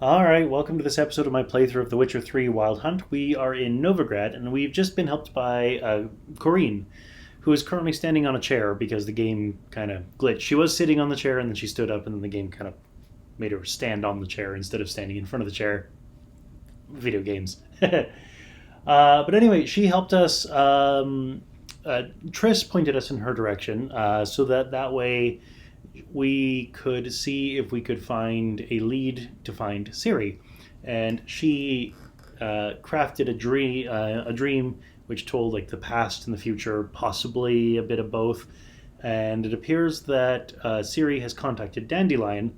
Alright, welcome to this episode of my playthrough of The Witcher 3 Wild Hunt. We are in Novigrad, and we've just been helped by Corinne, who is currently standing on a chair because the game kind of glitched. She was sitting on the chair, and then she stood up, and then the game kind of made her stand on the chair instead of standing in front of the chair. Video games. But anyway, she helped us. Triss pointed us in her direction, so that way we could see if we could find a lead to find Ciri. And she crafted a dream which told like the past and the future, possibly a bit of both. And it appears that Ciri has contacted Dandelion.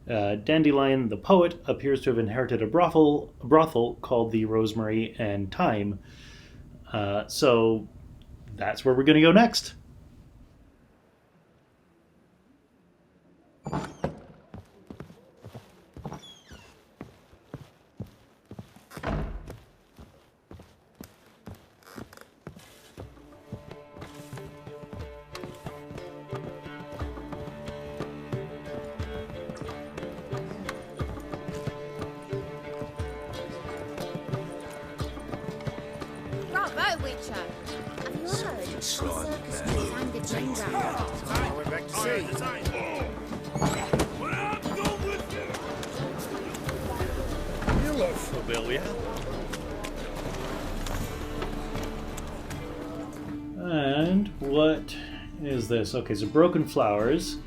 Dandelion, the poet, appears to have inherited a brothel called the Rosemary and Thyme. So that's where we're going to go next. Bravo, Witcher! Have you heard? The circus found a ginger. We're back to sea. You look familiar. And what is this? Okay, so Broken Flowers.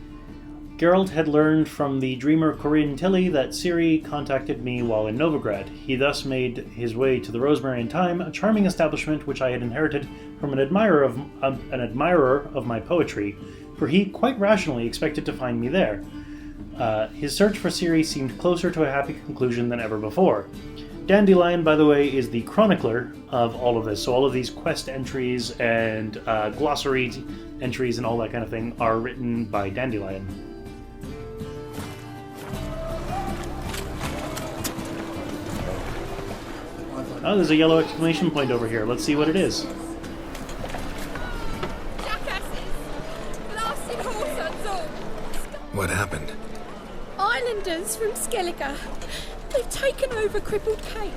Geralt had learned from the dreamer Corinne Tilly that Ciri contacted me while in Novigrad. He thus made his way to the Rosemary and Thyme, a charming establishment which I had inherited from an admirer of my poetry, for he quite rationally expected to find me there. His search for Ciri seemed closer to a happy conclusion than ever before. Dandelion, by the way, is the chronicler of all of this, so all of these quest entries and glossary entries and all that kind of thing are written by Dandelion. Oh, there's a yellow exclamation point over here. Let's see what it is. Jackasses! Blasted horse and all! What happened? Islanders from Skelliger. They've taken over Crippled Kate.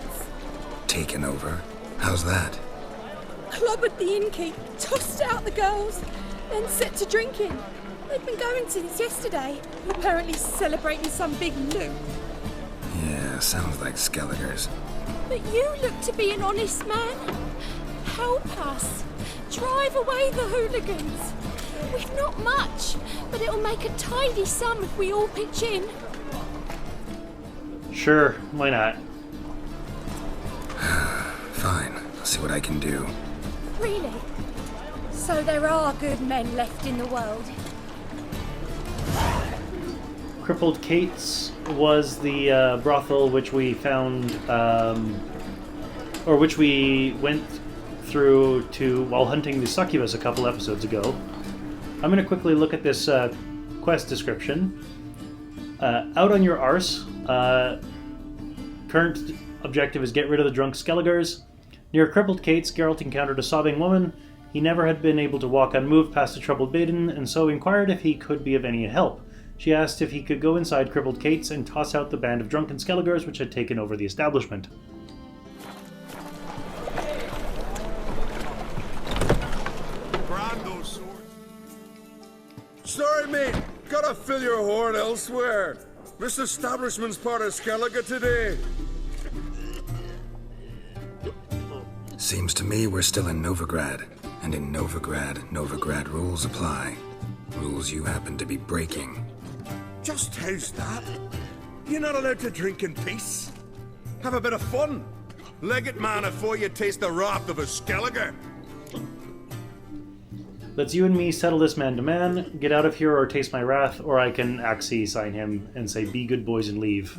Taken over? How's that? Clobbered the innkeep, tossed out the girls, then set to drinking. They've been going since yesterday, apparently celebrating some big loot. Yeah, sounds like Skelligers. But you look to be an honest man. Help us. Drive away the hooligans. We've not much, but it'll make a tidy sum if we all pitch in. Sure, why not? Fine, I'll see what I can do. Really? So there are good men left in the world? Crippled Kate's was the brothel which we found, or which we went through to while hunting the succubus a couple episodes ago. I'm going to quickly look at this quest description. Out on your arse. Current objective is get rid of the drunk Skelligers. Near Crippled Kate's, Geralt encountered a sobbing woman. He never had been able to walk unmoved past a troubled maiden, and so inquired if he could be of any help. She asked if he could go inside Crippled Kate's and toss out the band of drunken Skelligers which had taken over the establishment. Brando sword. Sorry, mate. Gotta fill your horn elsewhere. This establishment's part of Skelliger today. Seems to me we're still in Novigrad. And in Novigrad rules apply. Rules you happen to be breaking. Just how's that? You're not allowed to drink in peace. Have a bit of fun. Leg it, man, before you taste the wrath of a Skelliger. Let's you and me settle this man to man. Get out of here or taste my wrath, or I can Axie sign him and say be good boys and leave.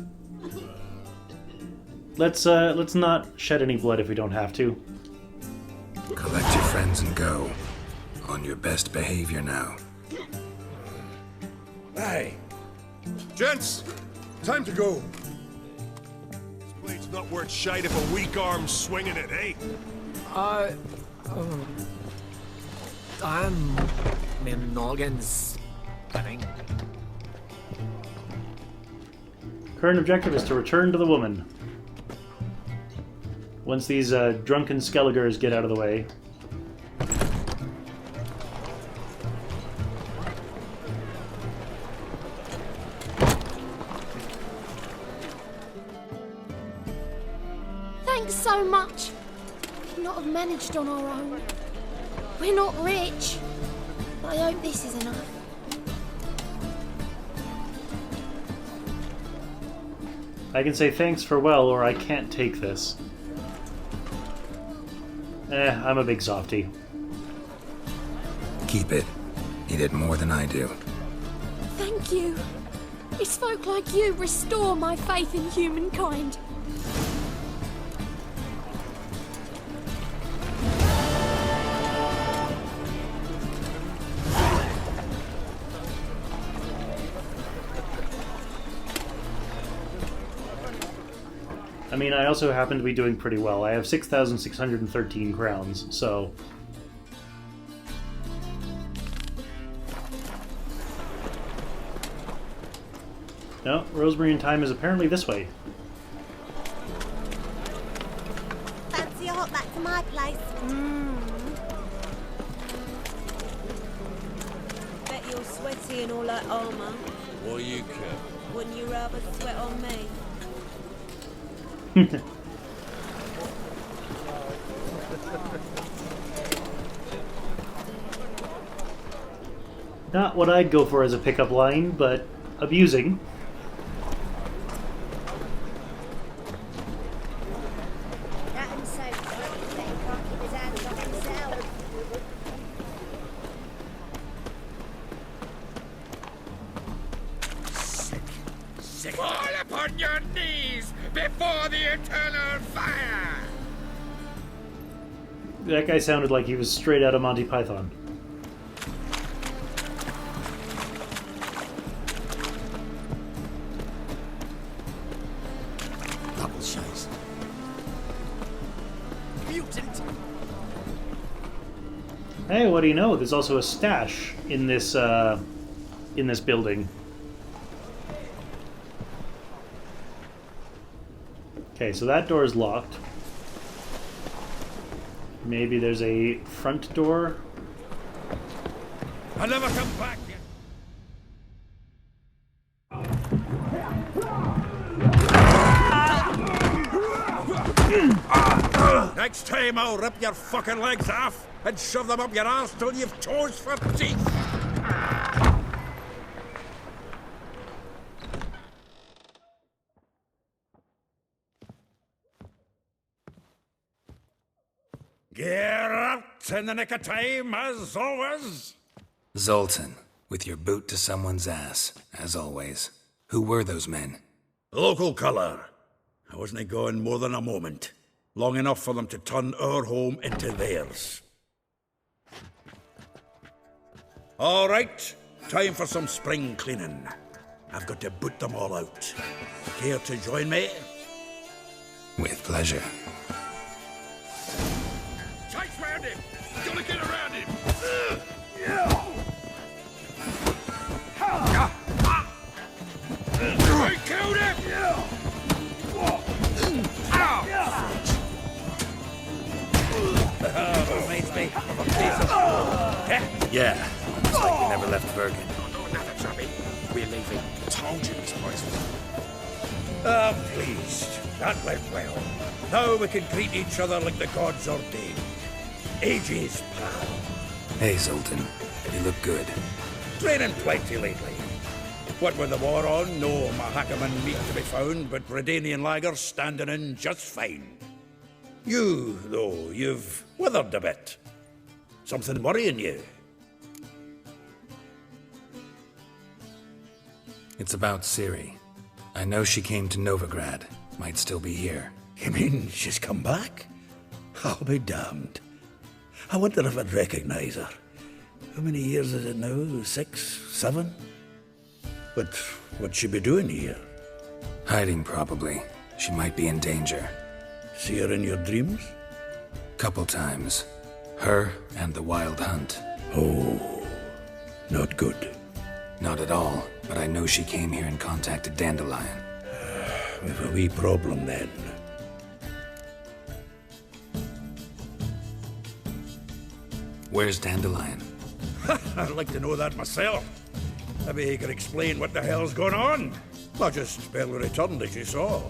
Let's not shed any blood if we don't have to. Collect your friends and go. On your best behavior now. Aye. Gents, time to go. This blade's not worth shite if a weak arm's swinging it, eh? I'm Min Noggins, I think. Current objective is to return to the woman. Once these drunken Skelligers get out of the way. Thanks so much. We could not have managed on our own. We're not rich, but I hope this is enough. I can say thanks for well, or I can't take this. I'm a big softie. Keep it. He did more than I do. Thank you. It's folk like you restore my faith in humankind. I mean, I also happen to be doing pretty well. I have 6,613 crowns, so... No, Rosemary and Thyme is apparently this way. Fancy a hot back to my place? Bet you're sweaty in all that armour. What do you care? Wouldn't you rather sweat on me? Not what I'd go for as a pickup line, but abusing. That and so Betty can't keep his hands off himself. Fall upon your knees before the eternal fire! That guy sounded like he was straight out of Monty Python. Double chase. Mutant! Hey, what do you know? There's also a stash in this building. Okay, so that door is locked. Maybe there's a front door. I'll never come back yet. Next time I'll rip your fucking legs off and shove them up your arse till you've toes for teeth. Get out in the nick of time, as always. Zoltan, with your boot to someone's ass, as always. Who were those men? Local colour. I wasn't gone more than a moment. Long enough for them to turn our home into theirs. All right, time for some spring cleaning. I've got to boot them all out. Care to join me? With pleasure. Chase round him! Gotta get around him! I killed him! Reminds me of a piece of... Yeah, it's like you never left Bergen. No, nothing, Chubby. We're leaving. Told you this place was... pleased. That went well. Now we can greet each other like the gods ordained. Ages, pal. Hey, Zoltan. You look good. Training plenty lately. What with the war on, no Mahakaman meat to be found, but Redanian lagers standing in just fine. You, though, you've withered a bit. Something worrying you? It's about Ciri. I know she came to Novigrad. Might still be here. You mean she's come back? I'll be damned. I wonder if I'd recognize her. How many years is it now? 6, 7? But what'd she be doing here? Hiding, probably. She might be in danger. See her in your dreams? Couple times. Her and the Wild Hunt. Oh, not good. Not at all, but I know she came here and contacted Dandelion. we've a wee problem then. Where's Dandelion? I'd like to know that myself. Maybe he could explain what the hell's going on. I just barely returned, as you saw.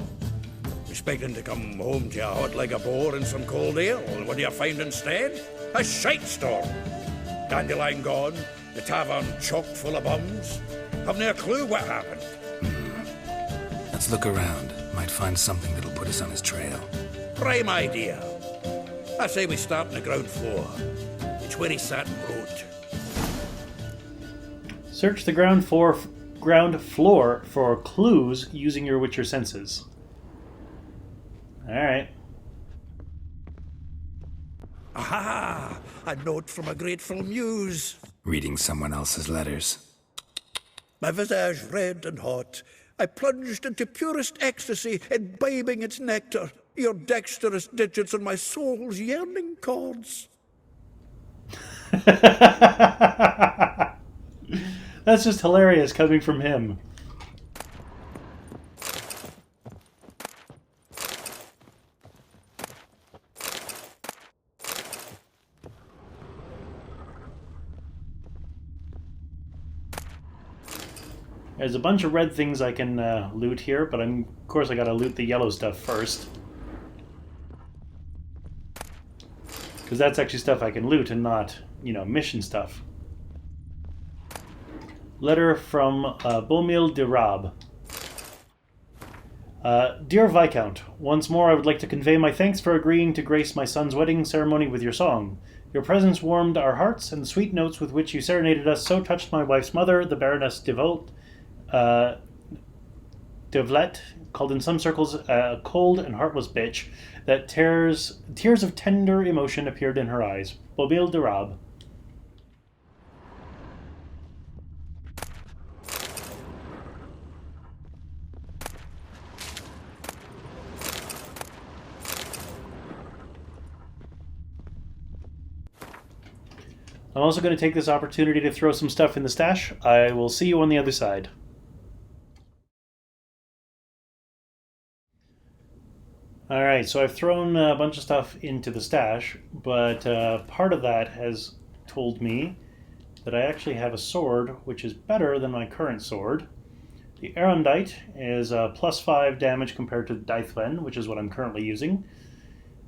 Expecting to come home to a hot like a boar and some cold ale, and what do you find instead? A shite storm. Dandelion gone, the tavern chock full of bums. Haven't a clue what happened. Let's look around. Might find something that'll put us on his trail. Prime idea. I say we start on the ground floor. It's where he sat and wrote. Search the ground floor for clues using your Witcher senses. Alright. Aha! A note from a grateful muse. Reading someone else's letters. My visage red and hot, I plunged into purest ecstasy, imbibing its nectar, your dexterous digits on my soul's yearning chords. That's just hilarious coming from him. There's a bunch of red things I can loot here, but of course I gotta loot the yellow stuff first. Because that's actually stuff I can loot and not, mission stuff. Letter from Beaumille de Rab. Dear Viscount, once more I would like to convey my thanks for agreeing to grace my son's wedding ceremony with your song. Your presence warmed our hearts, and the sweet notes with which you serenaded us so touched my wife's mother, the Baroness Devlet, called in some circles a cold and heartless bitch, that tears of tender emotion appeared in her eyes. Beaumille de Rab. I'm also going to take this opportunity to throw some stuff in the stash. I will see you on the other side. Alright, so I've thrown a bunch of stuff into the stash, but part of that has told me that I actually have a sword, which is better than my current sword. The Arondite is plus 5 damage compared to Dythven, which is what I'm currently using.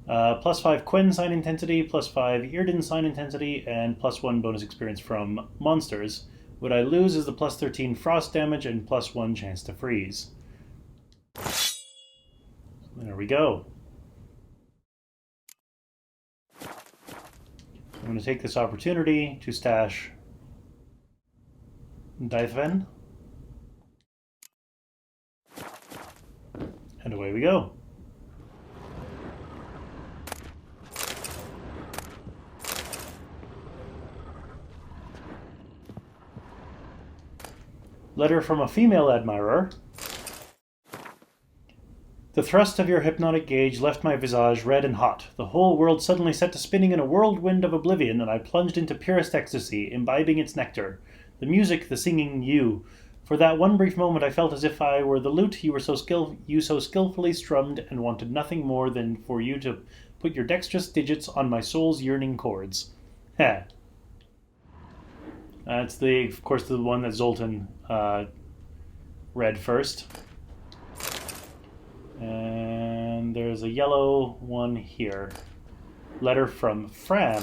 Plus 5 Quen sign intensity, plus 5 Earden sign intensity, and plus 1 bonus experience from monsters. What I lose is the plus 13 frost damage and plus 1 chance to freeze. There we go. I'm going to take this opportunity to stash Dythven. And away we go. Letter from a female admirer. The thrust of your hypnotic gauge left my visage red and hot. The whole world suddenly set to spinning in a whirlwind of oblivion, and I plunged into purest ecstasy, imbibing its nectar. The music, the singing, you. For that one brief moment I felt as if I were the lute you so skillfully strummed, and wanted nothing more than for you to put your dexterous digits on my soul's yearning chords. Heh. That's of course, the one that Zoltan read first. And there's a yellow one here. Letter from Fran.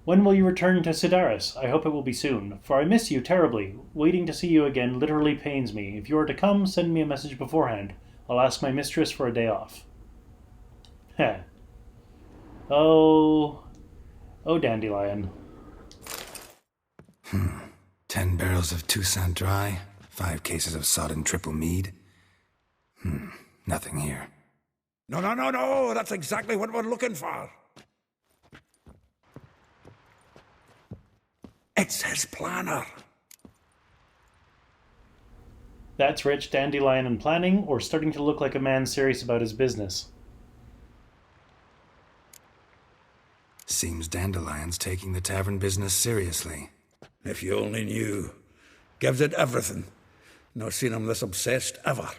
When will you return to Sidaris? I hope it will be soon, for I miss you terribly. Waiting to see you again literally pains me. If you are to come, send me a message beforehand. I'll ask my mistress for a day off. Heh. Oh, Dandelion. 10 barrels of Toussaint Dry, 5 cases of sodden triple mead. Nothing here. No, that's exactly what we're looking for. It's his planner. That's rich Dandelion in planning, or starting to look like a man serious about his business. Seems Dandelion's taking the tavern business seriously. If you only knew. Gives it everything. Not seen him this obsessed ever.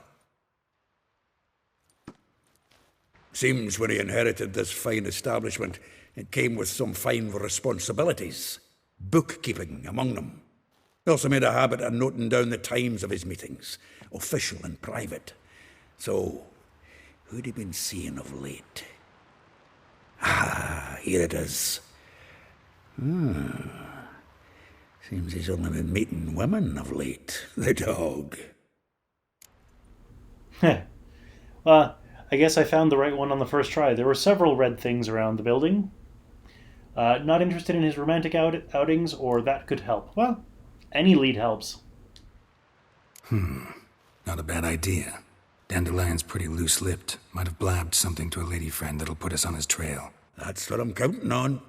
Seems when he inherited this fine establishment, it came with some fine responsibilities. Bookkeeping among them. He also made a habit of noting down the times of his meetings, official and private. So, who'd he been seeing of late? Ah, here it is. Seems he's only been meeting women of late, the dog. Well, I guess I found the right one on the first try. There were several red things around the building. Not interested in his romantic outings, or that could help. Well, any lead helps. Not a bad idea. Dandelion's pretty loose-lipped. Might have blabbed something to a lady friend that'll put us on his trail. That's what I'm counting on.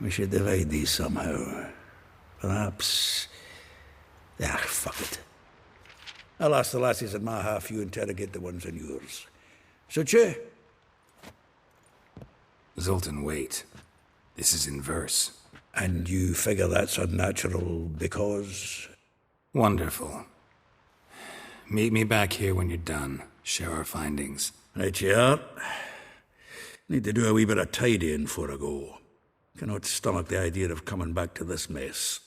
We should divide these somehow. Perhaps... fuck it. I'll ask the lassies in my half, you interrogate the ones in yours. Suit you? Zoltan, wait. This is in verse. And you figure that's unnatural because... Wonderful. Meet me back here when you're done. Share our findings. Right you are. Need to do a wee bit of tidying before I go. Cannot stomach the idea of coming back to this mess.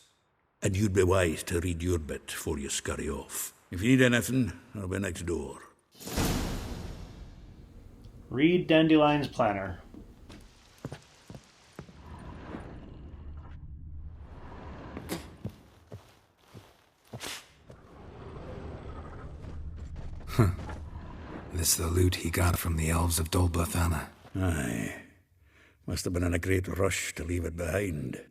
And you'd be wise to read your bit before you scurry off. If you need anything, I'll be next door. Read Dandelion's planner. This the loot he got from the elves of Dol Blathanna. Aye. Must have been in a great rush to leave it behind.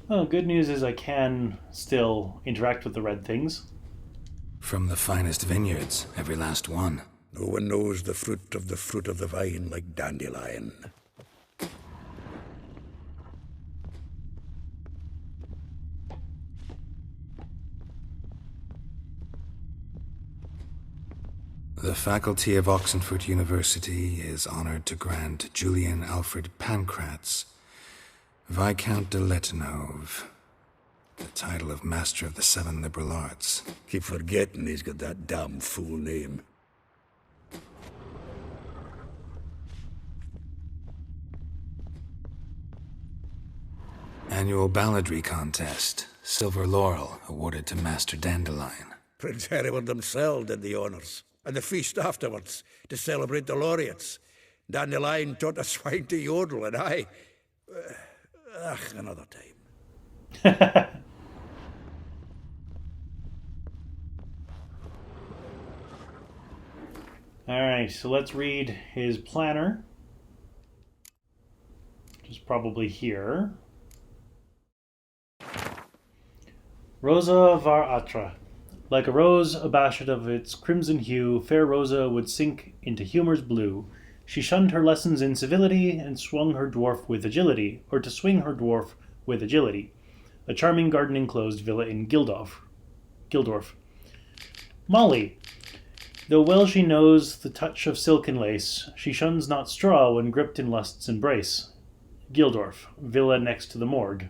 Well, good news is I can still interact with the red things. From the finest vineyards, every last one. No one knows the fruit of the vine like Dandelion. The faculty of Oxenford University is honored to grant Julian Alfred Pancratz, Viscount de Letenove, the title of Master of the Seven Liberal Arts. Keep forgetting he's got that damn fool name. Annual balladry contest. Silver Laurel awarded to Master Dandelion. Prince Hereward himself did the honours. And the feast afterwards, to celebrate the laureates. Dandelion taught a swine to yodel, and I... another time. Alright, so let's read his planner. Which is probably here. Rosa var Atra. Like a rose abashed of its crimson hue, fair Rosa would sink into humor's blue. She shunned her lessons in civility, and swung her dwarf with agility, or to swing her dwarf with agility. A charming garden-enclosed villa in Gildorf. Molly. Though well she knows the touch of silken lace, she shuns not straw when gripped in lust's embrace. Gildorf, villa next to the morgue.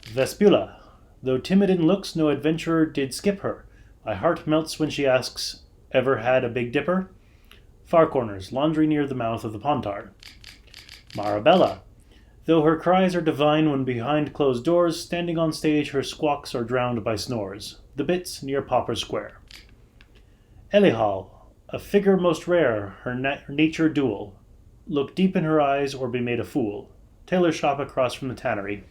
Vespula. Though timid in looks, no adventurer did skip her. My heart melts when she asks, ever had a Big Dipper? Far corners, laundry near the mouth of the Pontar. Marabella. Though her cries are divine when behind closed doors, standing on stage her squawks are drowned by snores. The Bits near Pauper Square. Elihal. A figure most rare, her nature dual. Look deep in her eyes or be made a fool. Tailor shop across from the tannery.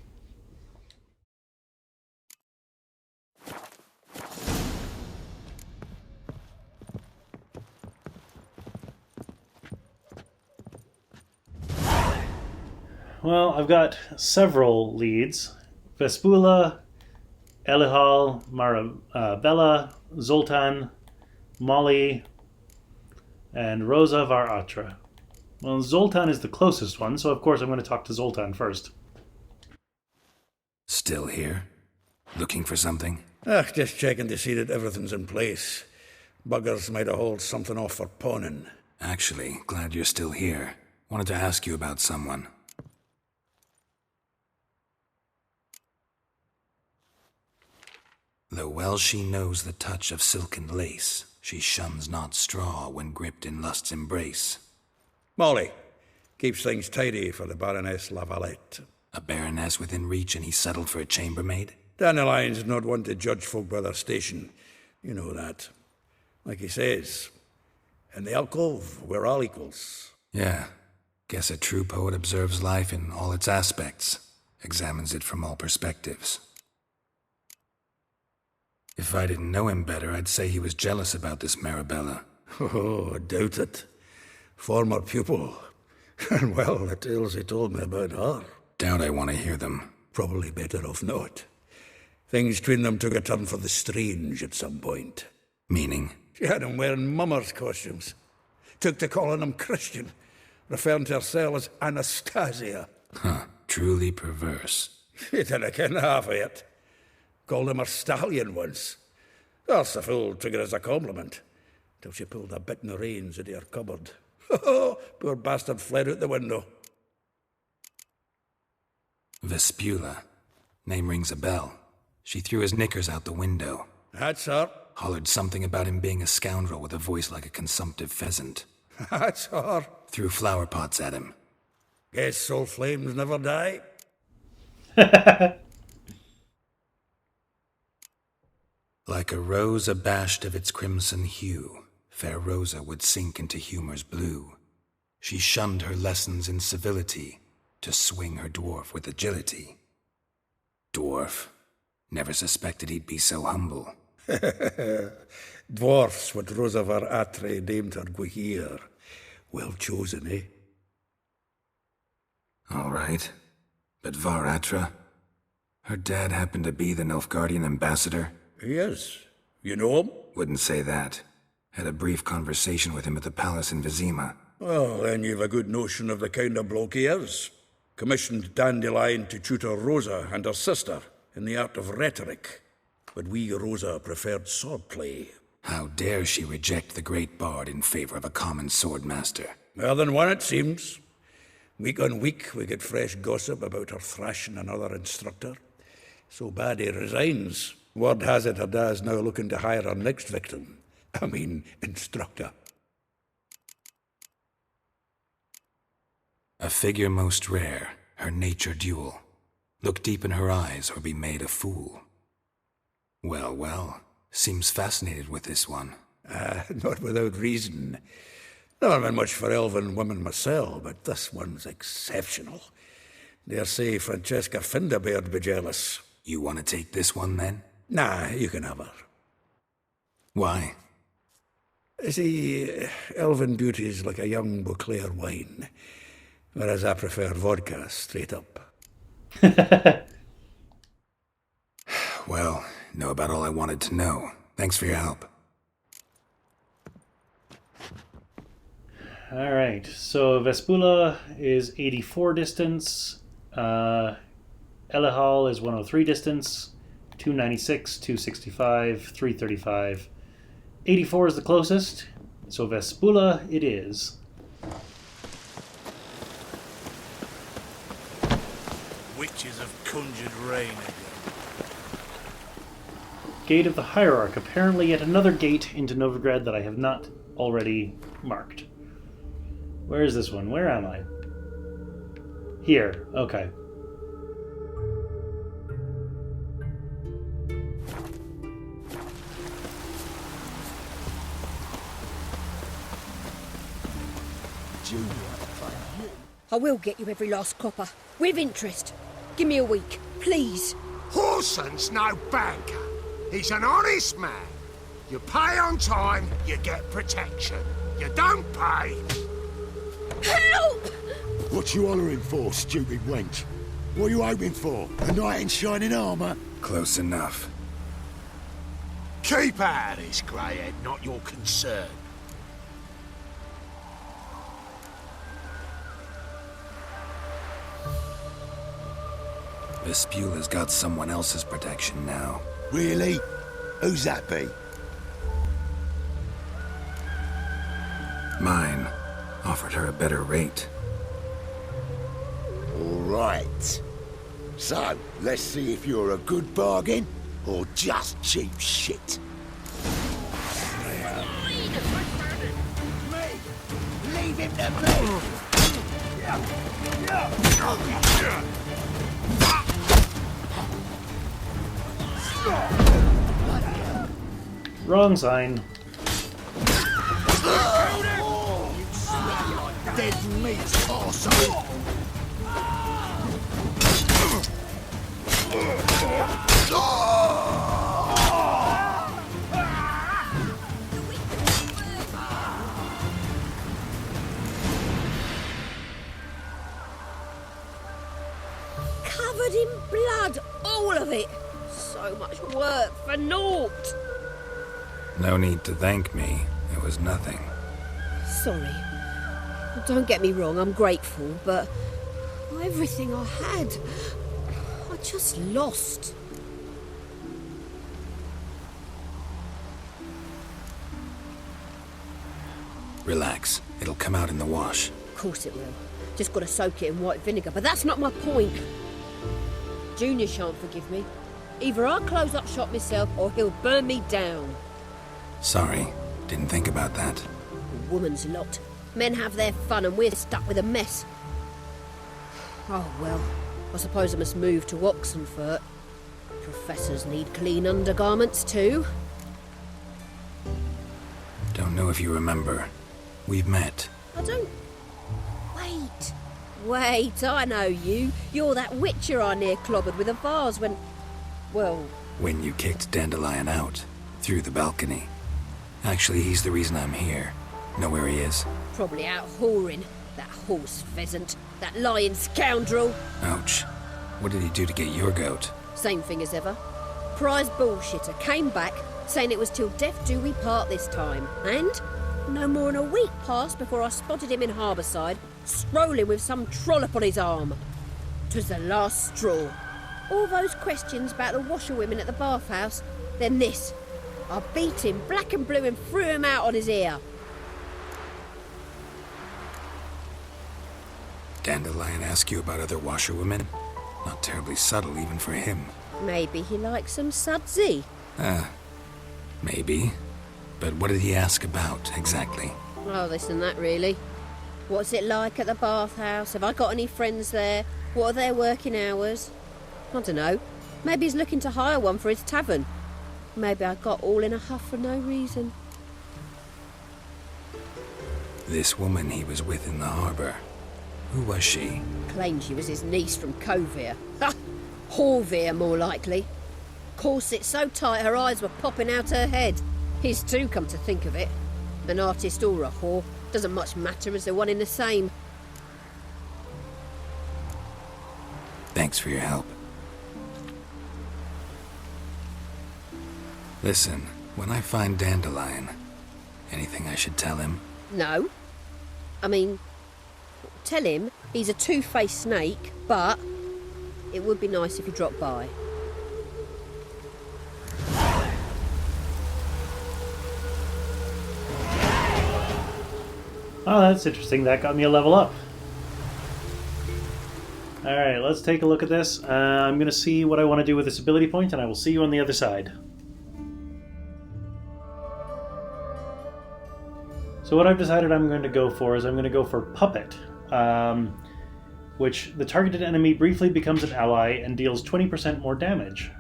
Well, I've got several leads. Vespula, Elihal, Marabella, Zoltan, Molly, and Rosa var Atra. Well, Zoltan is the closest one, so of course I'm going to talk to Zoltan first. Still here? Looking for something? Just checking to see that everything's in place. Buggers might have hauled something off for pawning. Actually, glad you're still here. Wanted to ask you about someone. Though well she knows the touch of silken lace, she shuns not straw when gripped in lust's embrace. Molly keeps things tidy for the Baroness Lavalette. A baroness within reach, and he settled for a chambermaid? Dandelion's not one to judge folk by their station. You know that. Like he says, in the alcove, we're all equals. Yeah. Guess a true poet observes life in all its aspects, examines it from all perspectives. If I didn't know him better, I'd say he was jealous about this Marabella. Oh, I doubt it. Former pupil. And well, the tales he told me about her. Doubt I want to hear them. Probably better off not. Things between them took a turn for the strange at some point. Meaning? She had him wearing mummers' costumes. Took to calling him Christian, referring to herself as Anastasia. Huh, truly perverse. She didn't ken half of it. Called him a stallion once. That's the fool took it as a compliment, till she pulled a bit in the reins into her cupboard. Poor bastard fled out the window. Vespula. Name rings a bell. She threw his knickers out the window. That's her. Hollered something about him being a scoundrel with a voice like a consumptive pheasant. That's her. Threw flower pots at him. Guess soul flames never die. Like a rose abashed of its crimson hue, fair Rosa would sink into humor's blue. She shunned her lessons in civility, to swing her dwarf with agility. Dwarf. Never suspected he'd be so humble. Dwarfs what Rosa var Atre named her Guihir. Well chosen, eh? All right. But Varatra? Her dad happened to be the Nilfgaardian ambassador? He is. You know him? Wouldn't say that. Had a brief conversation with him at the palace in Vizima. Well, then you've a good notion of the kind of bloke he is. Commissioned Dandelion to tutor Rosa and her sister in the art of rhetoric. But we Rosa preferred swordplay. How dare she reject the great bard in favor of a common swordmaster? More than one, it seems. Week on week, we get fresh gossip about her thrashing another instructor. So bad he resigns. Word has it her dad's now looking to hire her next victim. I mean, instructor. A figure most rare, her nature dual. Look deep in her eyes or be made a fool. Well, well, seems fascinated with this one. Not without reason. Never been much for elven women myself, but this one's exceptional. Dare say Francesca Finderbeard be jealous. You want to take this one, then? Nah, you can have her. Why? See, elven beauty's like a young Beauclair wine, whereas I prefer vodka straight up. Well, know about all I wanted to know. Thanks for your help. Alright, so Vespula is 84 distance, Elihal is 103 distance, 296, 265, 335. 84 is the closest, so Vespula it is. Witches have conjured rain again. Gate of the Hierarch, apparently yet another gate into Novigrad that I have not already marked. Where is this one? Where am I? Here, okay. I will get you every last copper. With interest. Give me a week, please. Horson's no banker. He's an honest man. You pay on time, you get protection. You don't pay... Help! What you hollering for, stupid wench? What are you hoping for? A knight in shining armour? Close enough. Keep out of this, greyhead, not your concern. Vespula's got someone else's protection now. Really? Who's that be? Mine. Offered her a better rate. All right. So, let's see if you're a good bargain or just cheap shit? Leave him to me! Wrong sign. Dead meat, arsehole! Covered in blood, all of it. So much work for naught. No need to thank me. It was nothing. Sorry. Don't get me wrong, I'm grateful, but everything I had, I just lost. Relax. It'll come out in the wash. Of course it will. Just got to soak it in white vinegar, but that's not my point. Junior shan't forgive me. Either I'll close up shop myself or he'll burn me down. Sorry. Didn't think about that. A woman's lot. Men have their fun and we're stuck with a mess. Oh well, I suppose I must move to Oxenfurt. Professors need clean undergarments too. Don't know if you remember. We've met. I don't... Wait, I know you. You're that witcher I near clobbered with a vase when... Well... When you kicked Dandelion out. Through the balcony. Actually, he's the reason I'm here. Know where he is? Probably out whoring. That horse pheasant. That lying scoundrel. Ouch. What did he do to get your goat? Same thing as ever. Prize bullshitter came back, saying it was till death do we part this time. And no more than a week passed before I spotted him in Harbourside, strolling with some trollop on his arm. 'Twas the last straw. All those questions about the washerwomen at the bathhouse, then this. I beat him black and blue and threw him out on his ear. Dandelion ask you about other washerwomen? Not terribly subtle even for him. Maybe he likes some sudsy. Maybe. But what did he ask about, exactly? Oh, this and that, really. What's it like at the bathhouse? Have I got any friends there? What are their working hours? I don't know. Maybe he's looking to hire one for his tavern. Maybe I got all in a huff for no reason. This woman he was with in the harbour. Who was she? Claimed she was his niece from Covere. Ha! Horvere, more likely. Corset so tight her eyes were popping out her head. His too, come to think of it. An artist or a whore. Doesn't much matter as they're one in the same. Thanks for your help. Listen, when I find Dandelion, anything I should tell him? No. I mean, tell him he's a two-faced snake, but it would be nice if he dropped by. Oh, that's interesting. That got me a level up. Alright, let's take a look at this. I'm going to see what I want to do with this ability point, and I will see you on the other side. So what I've decided I'm going to go for is I'm going to go for Puppet, which the targeted enemy briefly becomes an ally and deals 20% more damage.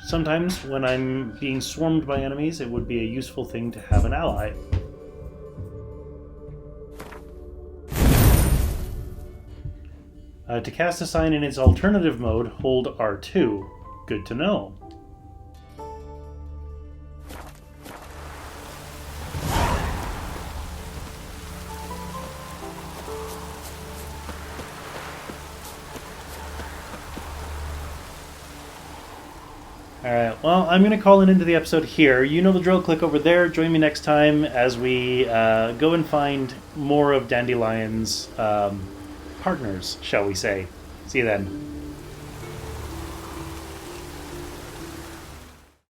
Sometimes when I'm being swarmed by enemies, it would be a useful thing to have an ally. To cast a sign in its alternative mode, hold R2. Good to know. Alright, well, I'm going to call it into the episode here. You know the drill, click over there. Join me next time as we go and find more of Dandelion's partners, shall we say. See you then.